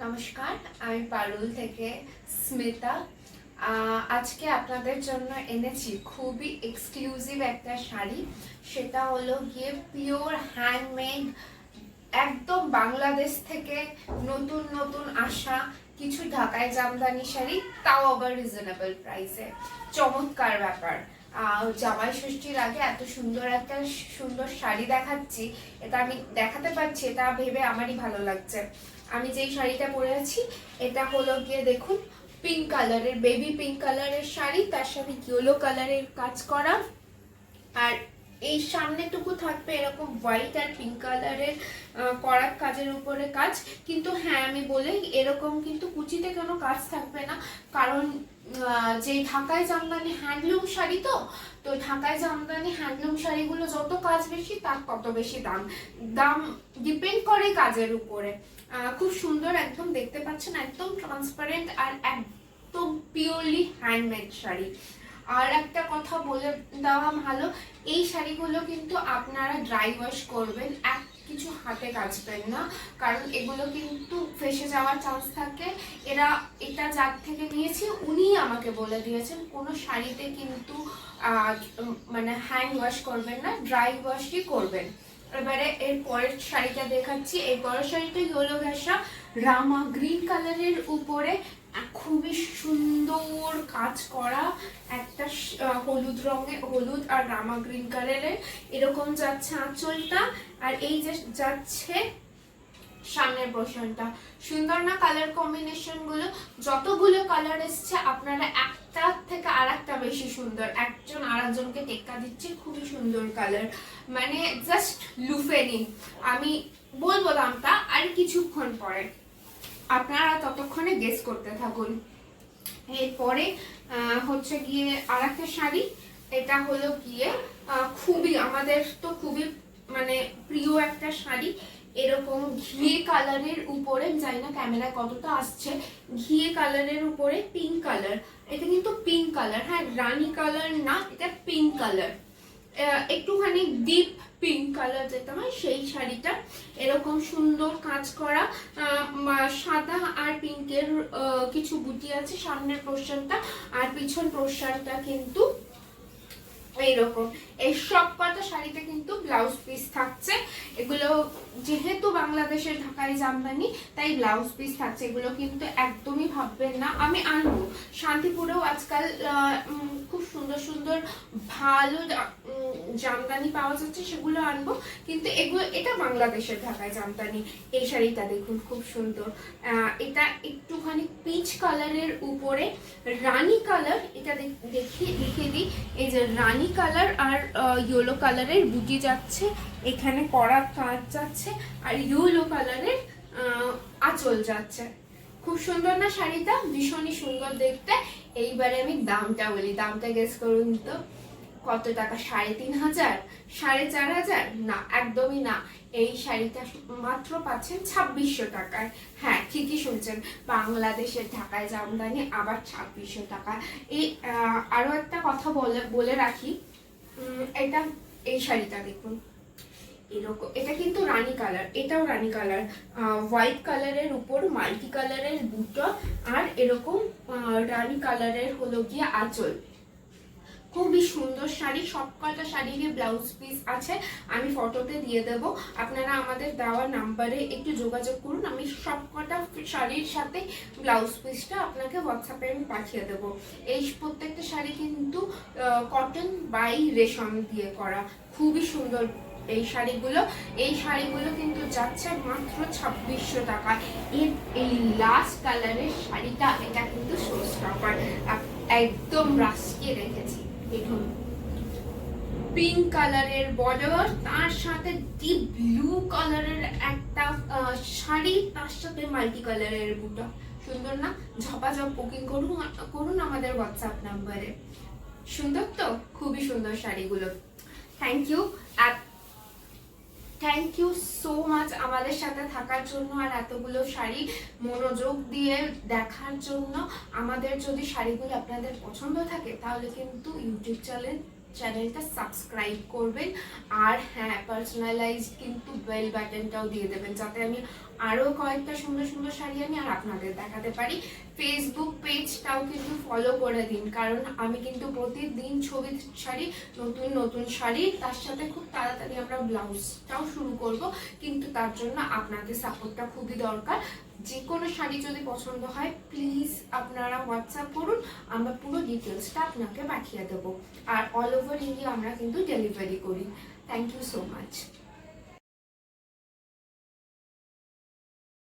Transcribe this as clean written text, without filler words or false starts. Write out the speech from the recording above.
নমস্কার, আমি পারুল থেকে স্মিতা। আজকে আপনাদের জন্য এনেছি খুবই এক্সক্লুসিভ একটা শাড়ি। সেটা হলো গিয়ে পিওর হ্যান্ডমেড, একদম বাংলাদেশ থেকে নতুন নতুন আসা কিছু ঢাকায় জামদানি শাড়ি, তাও আবার রিজনেবল প্রাইসে। চমৎকার ব্যাপার। জামাই ষষ্ঠীর আগে এত সুন্দর একটা সুন্দর শাড়ি দেখাচ্ছি, এটা আমি দেখাতে পারছি, এটা ভেবে আমারই ভালো লাগছে। আমি যেই শাড়িটা পরে আছি এটা হলো গিয়ে দেখুন পিঙ্ক কালারের, বেবি পিঙ্ক কালারের শাড়ি, তার সাথে ইয়েলো কালারের কাজ করা, আর এই সামনেটুকু থাকবে এরকম হোয়াইট আর পিঙ্ক কালারের করা কাজের উপরে কাজ। কিন্তু হ্যাঁ, আমি বলে এরকম কিন্তু কুচিতে কোনো কাজ থাকবে না, কারণ যে ঢাকায় জামদানি হ্যান্ডলুম শাড়ি, তো ঢাকায় জামদানি হ্যান্ডলুম শাড়িগুলো যত কাজ বেশি তার তত বেশি দাম। দাম ডিপেন্ড করে কাজের উপরে। খুব সুন্দর, একদম দেখতে পাচ্ছেন, একদম ট্রান্সপারেন্ট আর একদম পিওরলি হ্যান্ডমেড শাড়ি। আর একটা কথা বলে দেওয়া ভালো, এই শাড়িগুলো কিন্তু আপনারা ড্রাই ওয়াশ করবেন, কিছু হাতে কাচবেন না, কারণ এগুলো কিন্তু ফেসে যাওয়ার চান্স থাকে। এটা যার থেকে নিয়েছি উনিই আমাকে বলে দিয়েছেন কোনো শাড়িতে কিন্তু মানে হ্যান্ড ওয়াশ করবেন না, ড্রাই ওয়াশই করবেন। এবারে এর পরের শাড়িটা দেখাচ্ছি। এই পরের শাড়িটা ইয়েলো ঘেঁষা রামা গ্রিন কালারের উপরে খুবই সুন্দর কাজ করা, একটা হলুদ রঙের, হলুদ আর রামা গ্রিন কালারের এরকম যাচ্ছে আঁচলটা, আর এই যে যাচ্ছে সামনের পোর্শনটা। সুন্দর না কালার কম্বিনেশন গুলো? যতগুলো কালার এসছে আপনারা একটা থেকে আর একটা বেশি সুন্দর, একজন আর একজনকে টেক্কা দিচ্ছে, খুবই সুন্দর কালার, মানে জাস্ট লুফে নিন। আমি বলবো দামটা আর কিছুক্ষণ পরে, আপনারা ততক্ষণে গেস করতে থাকুন। এরপরে হচ্ছে গিয়ে আর একটা শাড়ি, এটা হলো গিয়ে খুবই আমাদের তো খুবই মানে প্রিয় একটা শাড়ি, এরকম ঘিয়ে কালারের উপরে, জানি না ক্যামেরা কতটা আসছে, ঘিয়ে কালারের উপরে পিঙ্ক কালার। এটা কিন্তু পিঙ্ক কালার, হ্যাঁ রানী কালার না, এটা পিঙ্ক কালার, একটুখানি ডিপ পিঙ্ক কালার যেটা হয় সেই শাড়িটা। এরকম সুন্দর কাজ করা, সাদা আর পিঙ্কের কিছু বুটি আছে সামনের পোর্শনটা, আর পিছন পোর্শনটা কিন্তু এইরকম। এই সব কটা শাড়িতে কিন্তু ব্লাউজ পিস থাকছে। এগুলো যেহেতু বাংলাদেশের ঢাকাই জামদানি তাই ব্লাউজ পিস থাকছে, এগুলো কিন্তু একদমই ভাববেন না। আমি আনবো, শান্তিপুরেও আজকাল খুব সুন্দর সুন্দর ভালো জামদানি পাওয়া যাচ্ছে, সেগুলো আনবো, কিন্তু এটা বাংলাদেশের ঢাকাই জামদানি। এই শাড়িটা দেখুন খুব সুন্দর, এটা একটুখানি পিচ কালারের উপরে রানী কালার, এটা দেখিয়ে দিই, এই যে রানী কালার আর ইয়েলো কালারের বুটি যাচ্ছে, এখানে কড়া কাজ যাচ্ছে, আর ইয়েলো কালারের আঁচল যাচ্ছে। খুব সুন্দর না শাড়িটা? ভীষণই সুন্দর দেখতে। এইবারে আমি দামটা বলি, দামটা গেস করুন তো কত টাকা? ৩,৫০০? ৪,৫০০? না, একদমই না। এই শাড়িটা মাত্র পাচ্ছেন ২৬০০ টাকায়। হ্যাঁ, ঠিকই শুনছেন, বাংলাদেশের ঢাকায় জামদানি আবার ২৬০০ টাকা। এই আরো একটা কথা বলে রাখি, এই শাড়িটা দেখুন এরকম, এটা কিন্তু রানী কালার, এটাও রানী কালার, হোয়াইট কালারের উপর মাল্টি কালারের বুটো, আর এরকম রানী কালারের হলো গিয়ে আঁচল। খুবই সুন্দর শাড়ি, সবকটা শাড়িরই ব্লাউজ পিস আছে, আমি ফটোতে দিয়ে দেব, আপনারা আমাদের দেওয়া নাম্বারে একটু যোগাযোগ করুন, আমি সবকটা শাড়ির সাথে ব্লাউজ পিসটা আপনাকে হোয়াটসঅ্যাপে আমি পাঠিয়ে দেব। এই প্রত্যেকটা শাড়ি কিন্তু কটন বাই রেশম দিয়ে করা, খুবই সুন্দর এই শাড়িগুলো কিন্তু যাচ্ছে মাত্র ২৬০০ টাকা। এই লাস্ট কালারের শাড়িটা, এটা কিন্তু শো স্টপার, একদম রাস্কিয়ে রেখেছি। দেখুন পিঙ্ক কালারের বর্ডার, তার সাথে ডিপ ব্লু কালারের একটা শাড়ি, তার সাথে মাল্টি কালারের বুটা। সুন্দর না? ঝপাঝপ বুকিং করুন আমাদের হোয়াটসঅ্যাপ নাম্বারে। সুন্দর তো? খুবই সুন্দর শাড়িগুলো। থ্যাংক ইউ সো মাচ আমাদের সাথে থাকার জন্য, আর এতগুলো শাড়ি মনোযোগ দিয়ে দেখার জন্য। আমাদের যদি শাড়িগুলো আপনাদের পছন্দ থাকে তাহলে কিন্তু ইউটিউব চ্যানেল চ্যানেলটা সাবস্ক্রাইব করবেন। আর হ্যাঁ, পার্সোনালাইজড কিন্তু বেল বাটনটাও দিয়ে দেবেন, যাতে আমি আরও কয়েকটা সুন্দর সুন্দর শাড়ি আনি আর আপনাদের দেখাতে পারি। ফেসবুক পেজটাও কিন্তু ফলো করে দিন, কারণ আমি কিন্তু প্রতিদিন ছবি ছাড়ি, নতুন নতুন শাড়ি। তার সাথে খুব তাড়াতাড়ি আমরা ব্লাউজটাও শুরু করব, কিন্তু তার জন্য আপনাদের সাপোর্টটা খুবই দরকার। যে কোনো শাড়ি যদি পছন্দ হয় প্লিজ আপনারা হোয়াটসঅ্যাপ করুন, আমরা পুরো ডিটেলসটা আপনাকে পাঠিয়ে দেবো। আর অল ওভার ইন্ডিয়া আমরা কিন্তু ডেলিভারি করি। Thank you so much.